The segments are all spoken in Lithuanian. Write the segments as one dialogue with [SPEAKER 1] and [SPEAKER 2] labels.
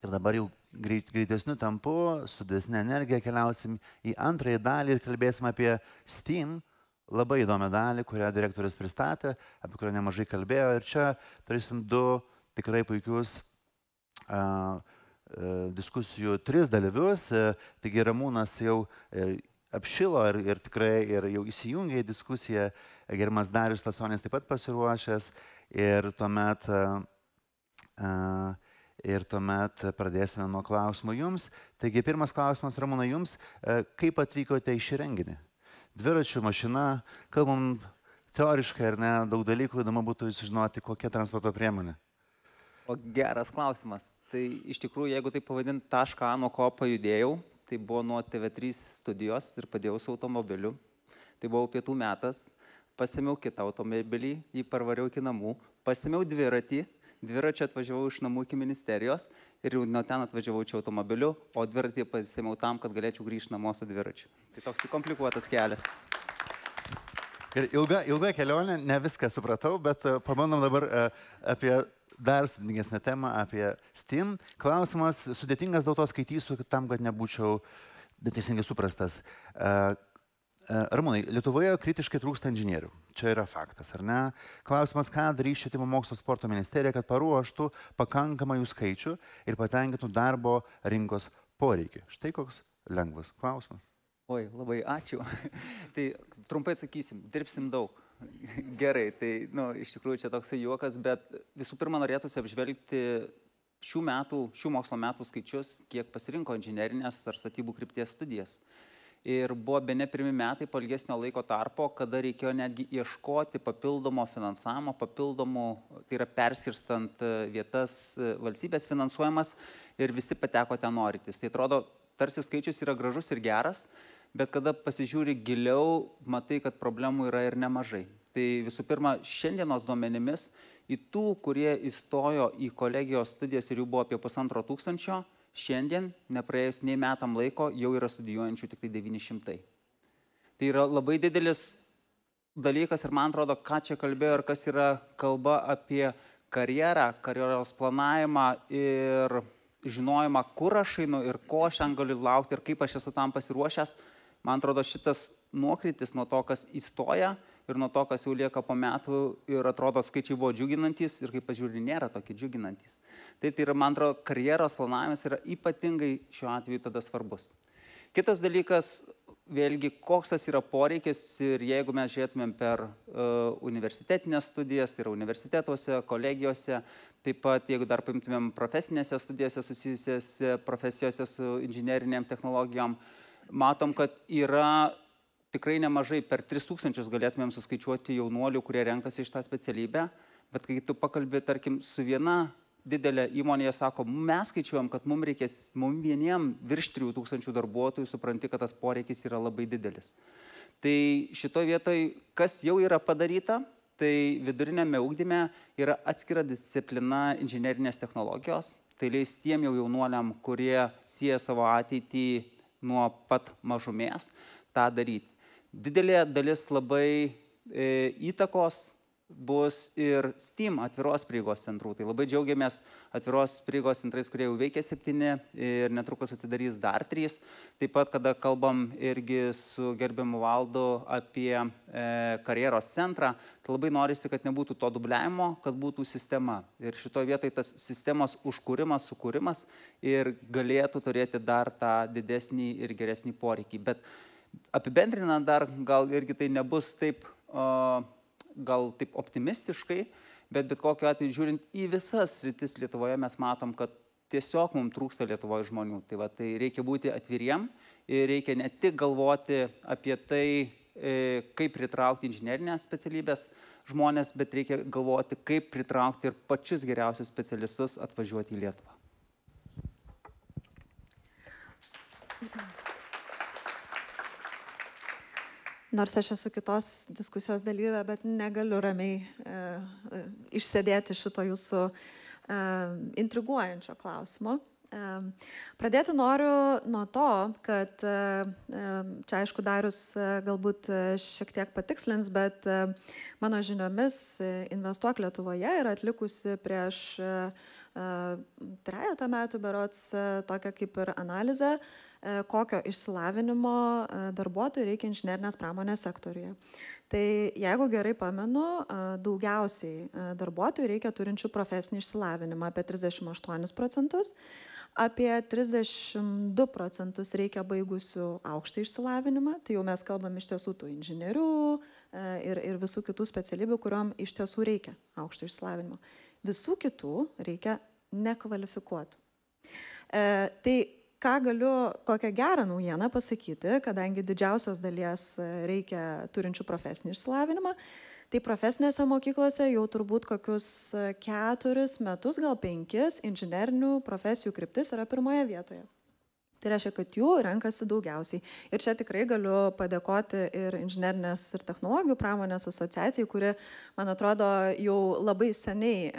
[SPEAKER 1] Ir dabar jau greitesniu tempu, su didesne energija keliausim į antrąją dalį ir kalbėsim apie STEAM, labai įdomią dalį, kurią direktorius pristatė, apie kurią nemažai kalbėjo. Ir čia turėsim du tikrai puikius diskusijų 3 dalyvius. Taigi Ramūnas jau apšilo ir tikrai jau įsijungė į diskusiją. Gerbiamas Darius Stasonis taip pat pasiruošęs. Ir tuomet pradėsime nuo klausimų jums. Taigi pirmas klausimas, Ramūnai, jums. Kaip atvykote į šį renginį? Dviračių mašina, kalbam teoriškai ar ne, daug dalykų, įdomu būtų sužinoti, kokia transporto priemonė.
[SPEAKER 2] O geras klausimas. Tai iš tikrųjų, jeigu tai pavadint tašką A, nuo ko pajudėjau, tai buvo nuo TV3 studijos ir padėjau su automobiliu. Tai buvo pietų metas, pasėmiau kitą automobilį, jį parvariau iki namų, pasėmiau dviratį, dviračiu atvažiavau iš namų iki ministerijos ir jau nuo ten atvažiavau čia automobiliu, o dviratį pasėmiau tam, kad galėčiau grįžti namo su dviračiu. Tai toks komplikuotas kelias.
[SPEAKER 1] Ilga kelionė, ne viską supratau, bet pabandom dabar apie dar sudėtingesnę temą, apie STEAM. Klausimas sudėtingas, dėl to skaitysiu tam, kad nebūčiau neteisingai suprastas. Ramūnai, Lietuvoje kritiškai trūksta inžinierių. Čia yra faktas, ar ne? Klausimas, ką darys Švietimo mokslo sporto ministerija, kad paruoštų pakankamą jų skaičių ir patenkintų darbo rinkos poreikį. Štai koks lengvas klausimas.
[SPEAKER 2] Oi, labai ačiū. Tai trumpai atsakysim, dirbsim daug. Gerai, tai iš tikrųjų čia toksai juokas, bet visų pirma norėtųsi apžvelgti šių mokslo metų skaičius, kiek pasirinko inžinerinės ar statybų krypties studijas. Ir buvo bene pirmi metai po ilgesnio laiko tarpo, kada reikėjo netgi ieškoti papildomo finansavimo, tai yra perskirstant vietas valstybės finansuojamas ir visi pateko ten norintis. Tai atrodo, tarsi skaičius yra gražus ir geras, bet kada pasižiūri giliau, matai, kad problemų yra ir nemažai. Tai visų pirma, šiandienos duomenimis į tų, kurie įstojo į kolegijos studijas ir jų buvo apie 1500, šiandien, nepraėjus nei metam laiko, jau yra studijuojančių tik tai 900. Tai yra labai didelis dalykas ir man atrodo, ką čia kalbėjo ir kas yra kalba apie karjerą, karjeros planavimą ir žinojimą, kur aš einu ir ko aš ten galiu laukti ir kaip aš esu tam pasiruošęs. Man atrodo, šitas nuokrytis nuo to, kas įstoja ir nuo to, kas jau lieka po metų ir atrodo, skaičiai buvo džiuginantis ir kaip pažiūrė, nėra tokie džiuginantis. Tai yra, man atrodo, karjeros planavimas yra ypatingai šiuo atveju tada svarbus. Kitas dalykas, vėlgi, koks tas yra poreikis ir jeigu mes žiūrėtumėm per universitetinės studijas, tai yra universitetuose, kolegijose, taip pat, jeigu dar paimtumėm profesinėse studijose susijusiose profesijose su inžinerinėm technologijom, matom, kad yra tikrai nemažai, per 3000 galėtumėm suskaičiuoti jaunuolių, kurie renkasi iš tą specialybę, bet kai tu pakalbė, tarkim, su viena didelė įmonė, jie sako, mes skaičiuojam, kad mums reikės, mums vieniem virš 3000 darbuotojų, supranti, kad tas poreikis yra labai didelis. Tai šitoje vietoje, kas jau yra padaryta, tai vidurinėme ugdyme yra atskira disciplina inžinerinės technologijos, tai leis tiem jau jaunuoliam, kurie sieja savo ateitį nuo pat mažumės, tą daryti. Didelė dalis labai įtakos bus ir STEAM atviros prieigos centrų. Tai labai džiaugiamės atviros prieigos centrais, kurie jau veikia 7 ir netrukus atsidarys dar 3. Taip pat, kada kalbam irgi su gerbiamu Valdu apie karjeros centrą, tai labai norisi, kad nebūtų to dubliavimo, kad būtų sistema. Ir šitoje vietoje tas sistemos užkūrimas, sukūrimas ir galėtų turėti dar tą didesnį ir geresnį poreikį. Bet apibendrinant dar, gal irgi tai nebus taip gal taip optimistiškai, bet kokiu atveju žiūrint į visas sritis Lietuvoje mes matom, kad tiesiog mums trūksta Lietuvoje žmonių. Tai reikia būti atviriem ir reikia ne tik galvoti apie tai, kaip pritraukti inžinerinės specialybės žmonės, bet reikia galvoti, kaip pritraukti ir pačius geriausius specialistus atvažiuoti į Lietuvą.
[SPEAKER 3] Nors aš esu kitos diskusijos dalyvė, bet negaliu ramiai išsėdėti šito jūsų intriguojančio klausimo. Pradėti noriu nuo to, kad čia aišku Darius galbūt šiek tiek patikslins, bet mano žiniomis Investuok Lietuvoje yra atlikusi prieš 3 metų berods tokią kaip ir analizę, kokio išsilavinimo darbuotojų reikia inžinerinės pramonės sektoriuje. Tai jeigu gerai pamenu, daugiausiai darbuotojų reikia turinčių profesinį išsilavinimą, apie 38%, apie 32% reikia baigusių aukštą išsilavinimą, tai jau mes kalbam iš tiesų tų inžinierių ir visų kitų specialybių, kuriuom iš tiesų reikia aukštą išsilavinimą. Visų kitų reikia nekvalifikuotų. Tai ką galiu, kokią gerą naujieną pasakyti, kadangi didžiausios dalies reikia turinčių profesinį išsilavinimą, tai profesinėse mokyklose jau turbūt kokius 4 metus, gal 5 inžinerinių profesijų kryptis yra pirmoje vietoje. Tai reiškia, kad jų renkasi daugiausiai. Ir čia tikrai galiu padėkoti ir inžinerinės ir technologijų pramonės asociacijai, kuri, man atrodo, jau labai seniai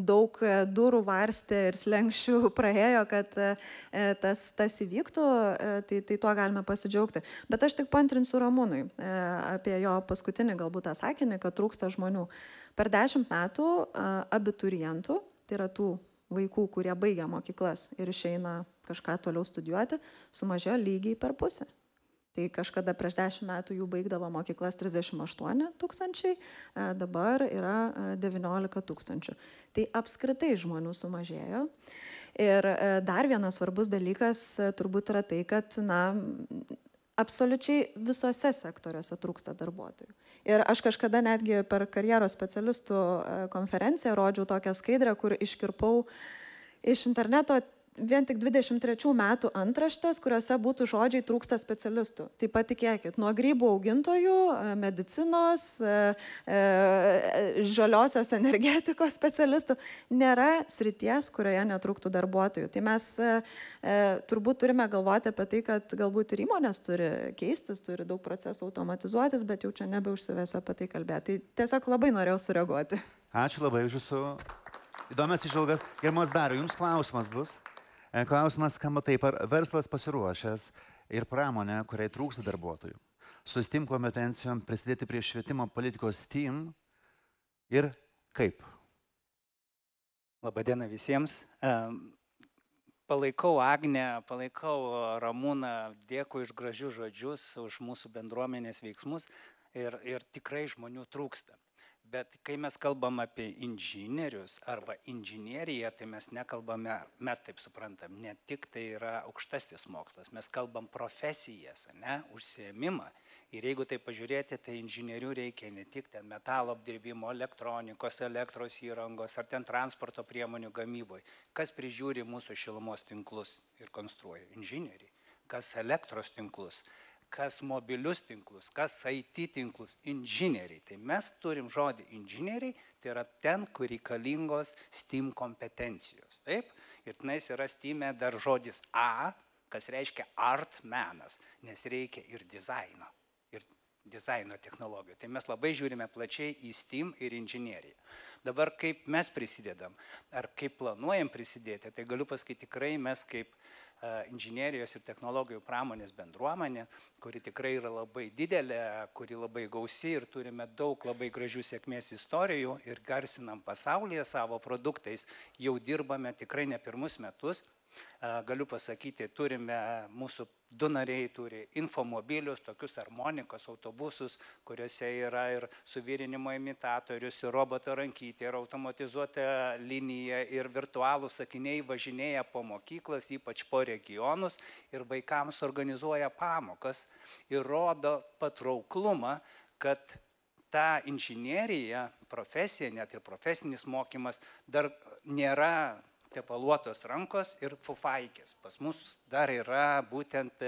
[SPEAKER 3] daug durų varstė ir slenkščių praėjo, kad tas įvyktų, tai tuo galime pasidžiaugti. Bet aš tik paantrinsiu Ramūnui apie jo paskutinį galbūt tą sakinį, kad trūksta žmonių. Per 10 metų abiturientų, tai yra tų vaikų, kurie baigia mokyklas ir išeina kažką toliau studijuoti, sumažėjo lygiai per pusę. Tai kažkada prieš 10 metų jų baigdavo mokyklas 38 tūkstančiai, dabar yra 19 tūkstančių. Tai apskritai žmonių sumažėjo. Ir dar vienas svarbus dalykas turbūt yra tai, kad absoliučiai visuose sektoriuose trūksta darbuotojų. Ir aš kažkada netgi per karjeros specialistų konferenciją rodžiau tokią skaidrę, kur iškirpau iš interneto vien tik 23 metų antraštės, kuriuose būtų žodžiai trūksta specialistų. Tai patikėkit, nuo grybų augintojų, medicinos, žaliosios energetikos specialistų nėra srities, kurioje netrūktų darbuotojų. Tai mes turbūt turime galvoti apie tai, kad galbūt ir įmonės turi keistis, turi daug procesų automatizuotis, bet jau čia nebeužsivesiu apie tai kalbėti. Tai tiesiog labai norėjau sureaguoti.
[SPEAKER 1] Ačiū labai už jūsų įdomias įžvalgas. Gerbiamas Dariau, jums klausimas bus. Klausimas skamba taip, ar verslas pasiruošęs ir pramonė, kuriai trūksta darbuotojų, su STEAM kompetencijom prisidėti prie švietimo politikos STEAM ir kaip?
[SPEAKER 4] Labadiena visiems. Palaikau Agnę, palaikau Ramūną, dėkui už gražius žodžius, už mūsų bendruomenės veiksmus ir tikrai žmonių trūksta. Bet kai mes kalbam apie inžinierius arba inžineriją, tai mes nekalbame, mes taip suprantam, ne tik tai yra aukštasis mokslas, mes kalbam profesijas, užsiėmimą. Ir jeigu tai pažiūrėti, tai inžinierių reikia ne tik ten metalo apdirbimo, elektronikos, elektros įrangos ar ten transporto priemonių gamyboje. Kas prižiūri mūsų šilumos tinklus ir konstruoja? Inžinieriai. Kas elektros tinklus? Kas mobilius tinklus, kas IT tinklus, inžinieriai. Tai mes turim žodį inžinieriai, tai yra ten, kur reikalingos STEAM kompetencijos. Taip? Ir tenais yra STEAM dar žodis A, kas reiškia art menas, nes reikia ir dizaino technologijų. Tai mes labai žiūrime plačiai į STEAM ir inžinieriją. Dabar kaip mes prisidedam, ar kaip planuojam prisidėti, tai galiu pasakyti tikrai mes kaip inžinerijos ir technologijų pramonės bendruomenė, kuri tikrai yra labai didelė, kuri labai gausi ir turime daug labai gražių sėkmės istorijų ir garsinam pasaulyje savo produktais, jau dirbame tikrai ne pirmus metus. Galiu pasakyti, turime, mūsų 2 nariai turi infomobilius, tokius harmonikos autobusus, kuriuose yra ir suvirinimo imitatorius, ir roboto rankytė, ir automatizuota linija, ir virtualūs sakiniai važinėja po mokyklas, ypač po regionus, ir vaikams organizuoja pamokas ir rodo patrauklumą, kad ta inžinerija, profesija, net ir profesinis mokymas dar nėra tepaluotos rankos ir fufaikės. Pas mus dar yra būtent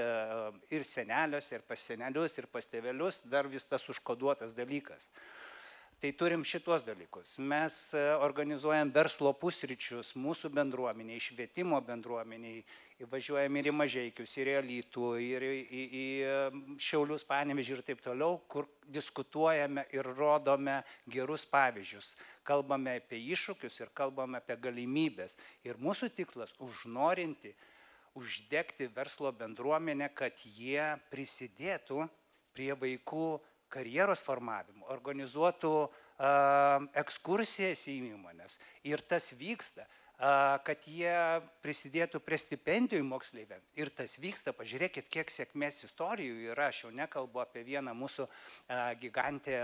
[SPEAKER 4] ir senelius, ir pas senelius, ir pas tėvelius dar vis tas užkoduotas dalykas. Tai turim šitos dalykus. Mes organizuojam verslo pusryčius mūsų bendruomeniai, švietimo bendruomeniai, važiuojam ir į Mažeikius, ir į Alytų, ir į Šiaulius, Panevėžį ir taip toliau, kur diskutuojame ir rodome gerus pavyzdžius. Kalbame apie iššūkius ir kalbame apie galimybės. Ir mūsų tikslas užnorinti, uždegti verslo bendruomenę, kad jie prisidėtų prie vaikų karjeros formavimo, organizuotų ekskursijas į įmonės. Ir tas vyksta, kad jie prisidėtų prie stipendijų moksleiviams. Ir tas vyksta, pažiūrėkit, kiek sėkmės istorijų yra. Aš jau nekalbu apie vieną mūsų gigantę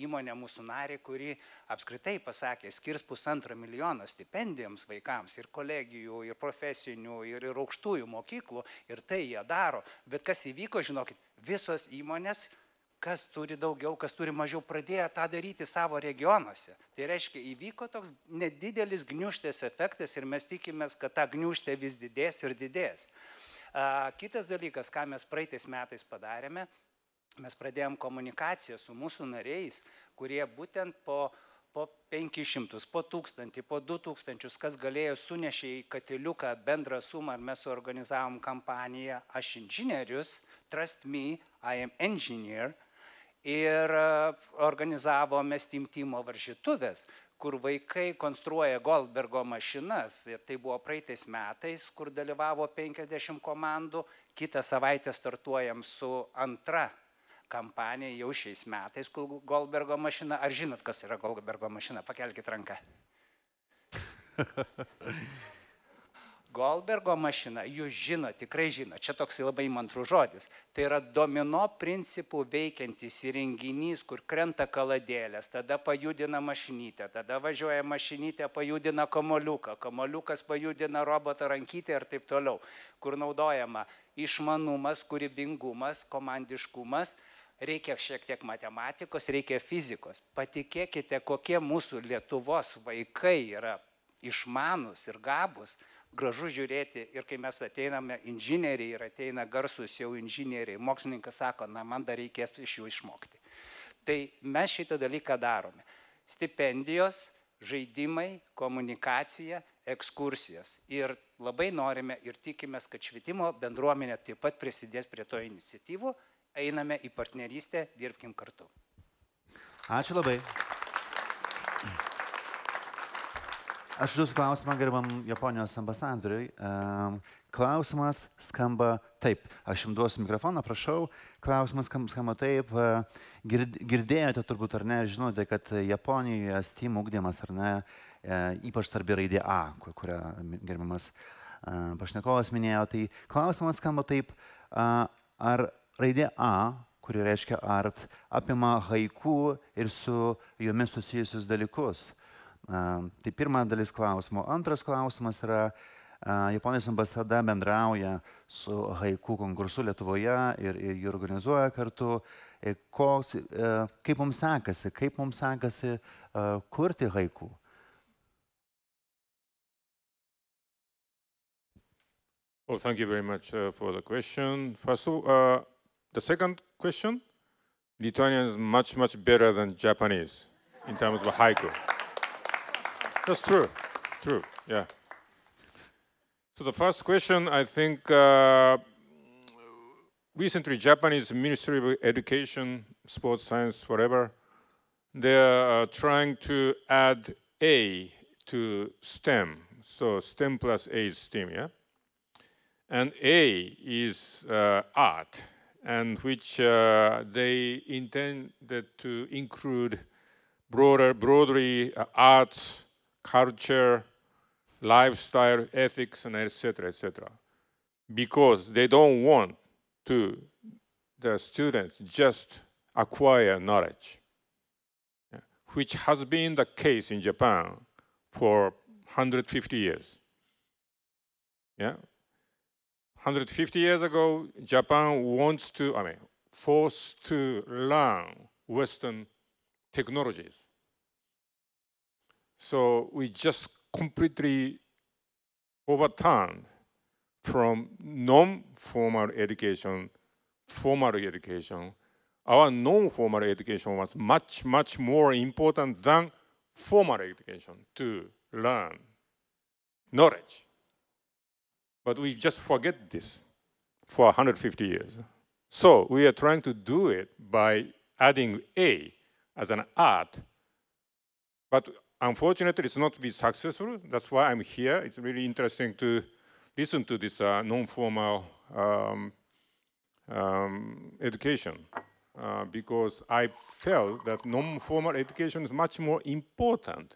[SPEAKER 4] įmonę, mūsų narį, kuri apskritai pasakė, skirs 1,5 milijono stipendijoms vaikams ir kolegijų, ir profesinių, ir aukštųjų mokyklų. Ir tai jie daro. Bet kas įvyko, žinokit, visos įmonės, kas turi daugiau, kas turi mažiau, pradėjo tą daryti savo regionuose. Tai reiškia, įvyko toks nedidelis gniūžtės efektas ir mes tikimės, kad ta gniūžtė vis didės ir didės. Kitas dalykas, ką mes praeitais metais padarėme, mes pradėjom komunikaciją su mūsų nariais, kurie būtent po 500, po 1000, po 2000, kas galėjo, sunešė į katiliuką bendrą sumą ir mes suorganizavom kampaniją Aš inžinierius, Trust Me, I am engineer. Ir organizavome Steam Teamo varžytuvės, kur vaikai konstruoja Goldbergo mašinas. Ir tai buvo praeitais metais, kur dalyvavo 50 komandų. Kitą savaitę startuojam su antra kampanija jau šiais metais, kur Goldbergo mašina. Ar žinot, kas yra Goldbergo mašina? Pakelkit ranką. Goldbergo mašina, jūs žino, tikrai žino, čia toks labai mantrų žodis. Tai yra domino principų veikiantis įrenginys, kur krenta kaladėlės, tada pajudina mašinytę, tada važiuoja mašinytė, pajudina kamoliuką, kamoliukas pajudina robotą rankytę ir taip toliau, kur naudojama išmanumas, kūrybingumas, komandiškumas, reikia šiek tiek matematikos, reikia fizikos. Patikėkite, kokie mūsų Lietuvos vaikai yra išmanus ir gabus, gražu žiūrėti. Ir kai mes ateiname inžinieriai ir ateina garsus jau inžinieriai, mokslininkas sako, na, man dar reikės iš jų išmokti. Tai mes šitą dalyką darome. Stipendijos, žaidimai, komunikacija, ekskursijos. Ir labai norime ir tikimės, kad švietimo bendruomenė taip pat prisidės prie to iniciatyvų. Einame į partnerystę, dirbkim kartu.
[SPEAKER 1] Ačiū labai. Aš jūsų klausimą gerbam Japonijos ambasadoriui. Klausimas skamba taip. Aš jums duosiu mikrofoną, prašau. Klausimas skamba taip. Girdėjote turbūt ar ne, žinote, kad Japonijoje STEAM ugdymas ar ne, ypač svarbi raidė A, kurią gerbiamas pašnekovas minėjo. Tai klausimas skamba taip. Ar raidė A, kuri reiškia art, apima haiku ir su jomis susijusius dalykus? Tai pirma dalis klausimo. Antras klausimas yra, Japonijos ambasada bendrauja su haiku konkursu Lietuvoje ir jį organizuoja kartu. Kaip mums sekasi kurti haiku?
[SPEAKER 5] Well, thank you very much for the question. First of all, the second question, Lithuanian is much, much better than Japanese in terms of haiku. That's true, yeah. So the first question, I think recently Japanese Ministry of Education, Sports, Science, whatever, they're trying to add A to STEM. So STEM plus A is STEM, yeah? And A is art, and which they intended to include broadly arts, culture, lifestyle, ethics, and etc., etc. Because they don't want the students just acquire knowledge, which has been the case in Japan for 150 years. Yeah. 150 years ago, Japan forced to learn Western technologies. So we just completely overturned from non-formal education, formal education. Our non-formal education was much, much more important than formal education to learn knowledge. But we just forget this for 150 years. So we are trying to do it by adding A as an art. But unfortunately, it's not been successful. That's why I'm here. It's really interesting to listen to this non-formal education. because I felt that non-formal education is much more important.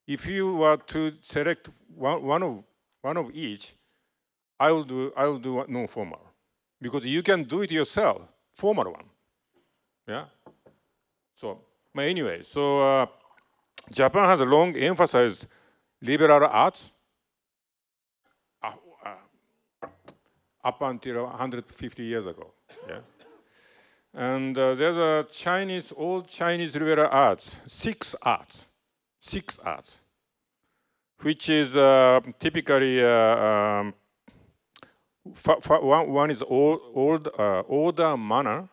[SPEAKER 5] If you were to select one of each, I will do non-formal, because you can do it yourself, formal one. Yeah. So, but anyway, so Japan has long emphasized liberal arts up until 150 years ago. Yeah. And there's a old Chinese liberal arts, six arts, which is typically one is order manner,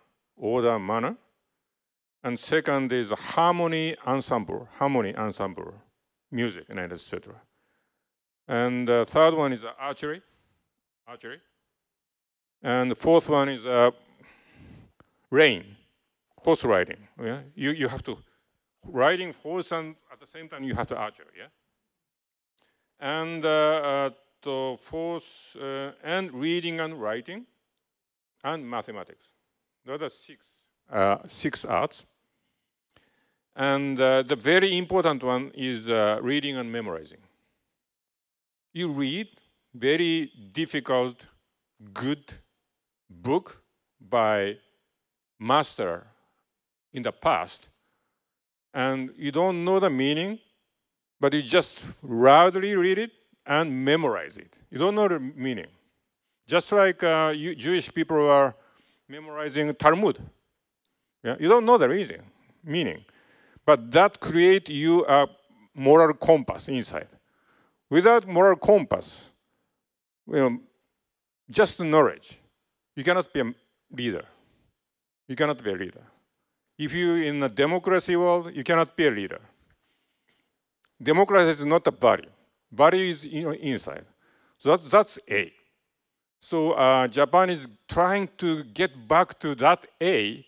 [SPEAKER 5] and second is harmony ensemble, music, and etc. And the third one is archery, and the fourth one is horse riding. Yeah? You have to riding horse, and at the same time you have to archer. Yeah. And the fourth and reading and writing, and mathematics. Those are six arts. And the very important one is reading and memorizing. You read very difficult, good book by master in the past, and you don't know the meaning, but you just loudly read it and memorize it. You don't know the meaning. Just like Jewish people are memorizing Talmud. Yeah? You don't know the meaning. But that creates you a moral compass inside. Without moral compass, just knowledge, you cannot be a leader. You cannot be a leader. If you're in a democracy world, you cannot be a leader. Democracy is not a value. Value is inside. So that's A. So Japan is trying to get back to that A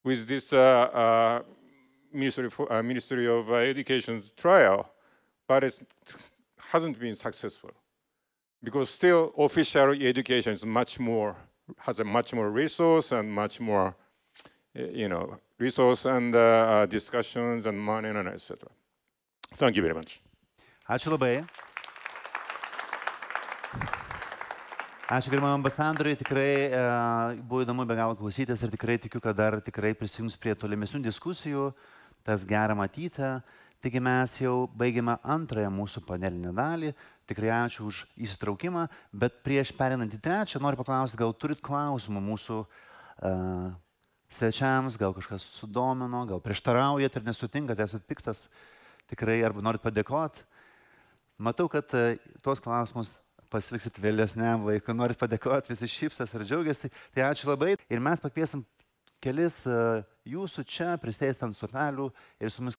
[SPEAKER 5] with this Ministry of Education's trial, but it hasn't been successful, because still official education is has a much more resource and much more, resource and discussions and money and etc. Thank you very much.
[SPEAKER 1] Ačiū labai. Ačiū gerbiamam ambasadoriui, tikrai buvo įdomu be galo klausytis ir tikrai tikiu, kad dar tikrai prisijungs prie tolimesnių diskusijų, tas gera matyti. Taigi mes jau baigėme antrąją mūsų panelinę dalį, tikrai ačiū už įsitraukimą, bet prieš perinant į trečią noriu paklausti, gal turit klausimų mūsų svečiams, gal kažkas sudomino, gal prieštaraujat ir nesutinkat, esat piktas, tikrai arba norit padėkoti. Matau, kad tuos klausimus pasiliksit vėlesniam laikui, norit padėkoti, visi šypsos ir džiaugiasi, tai ačiū labai. Ir mes pakviesim kelis jūsų čia prisėsti ant stotelių ir su mumis